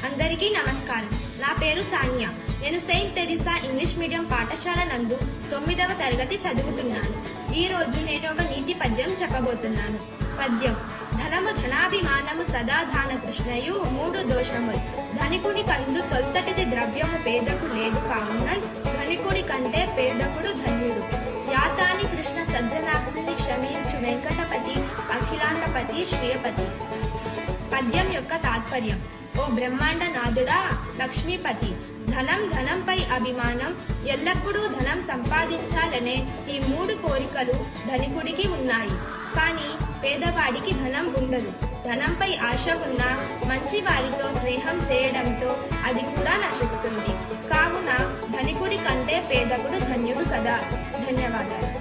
అందరికీ నమస్కారం. నా పేరు సానియా. నేను సెయింట్ తెరిసా ఇంగ్లీష్ మీడియం పాఠశాల నందు 9వ తరగతి చదువుతున్నాను. ఈ రోజు నేను ఒక నీతి పద్యం చెప్పబోతున్నాను. పద్యం: ధనము ధనాభిమానము సదా దాన తృష్ణయు మూడు దోషములు. ధనికుడి కందు తొల్తటిది ద్రవ్యము పేదకు లేదు కావున ధనికుడి కంటే పేదకుడు ధన్యుడు. యాతాని కృష్ణ సజ్జనాక్తిని క్షమించు వెంకటపతి అఖిలాండపతి శ్రీయపతి. పద్యం యొక్క తాత్పర్యం: ఓ బ్రహ్మాండ నాథుడా లక్ష్మీపతి, ధనంపై అభిమానం, ఎల్లప్పుడూ ధనం సంపాదించాలనే ఈ మూడు కోరికలు ధనికుడికి ఉన్నాయి. కానీ పేదవాడికి ధనం ఉండదు. ధనంపై ఆశ ఉన్నా మంచి వారితో స్నేహం చేయడంతో అది కూడా నశిస్తుంది. కావున ధనికుడి కంటే పేదకుడు ధన్యుడు కదా. ధన్యవాదాలు.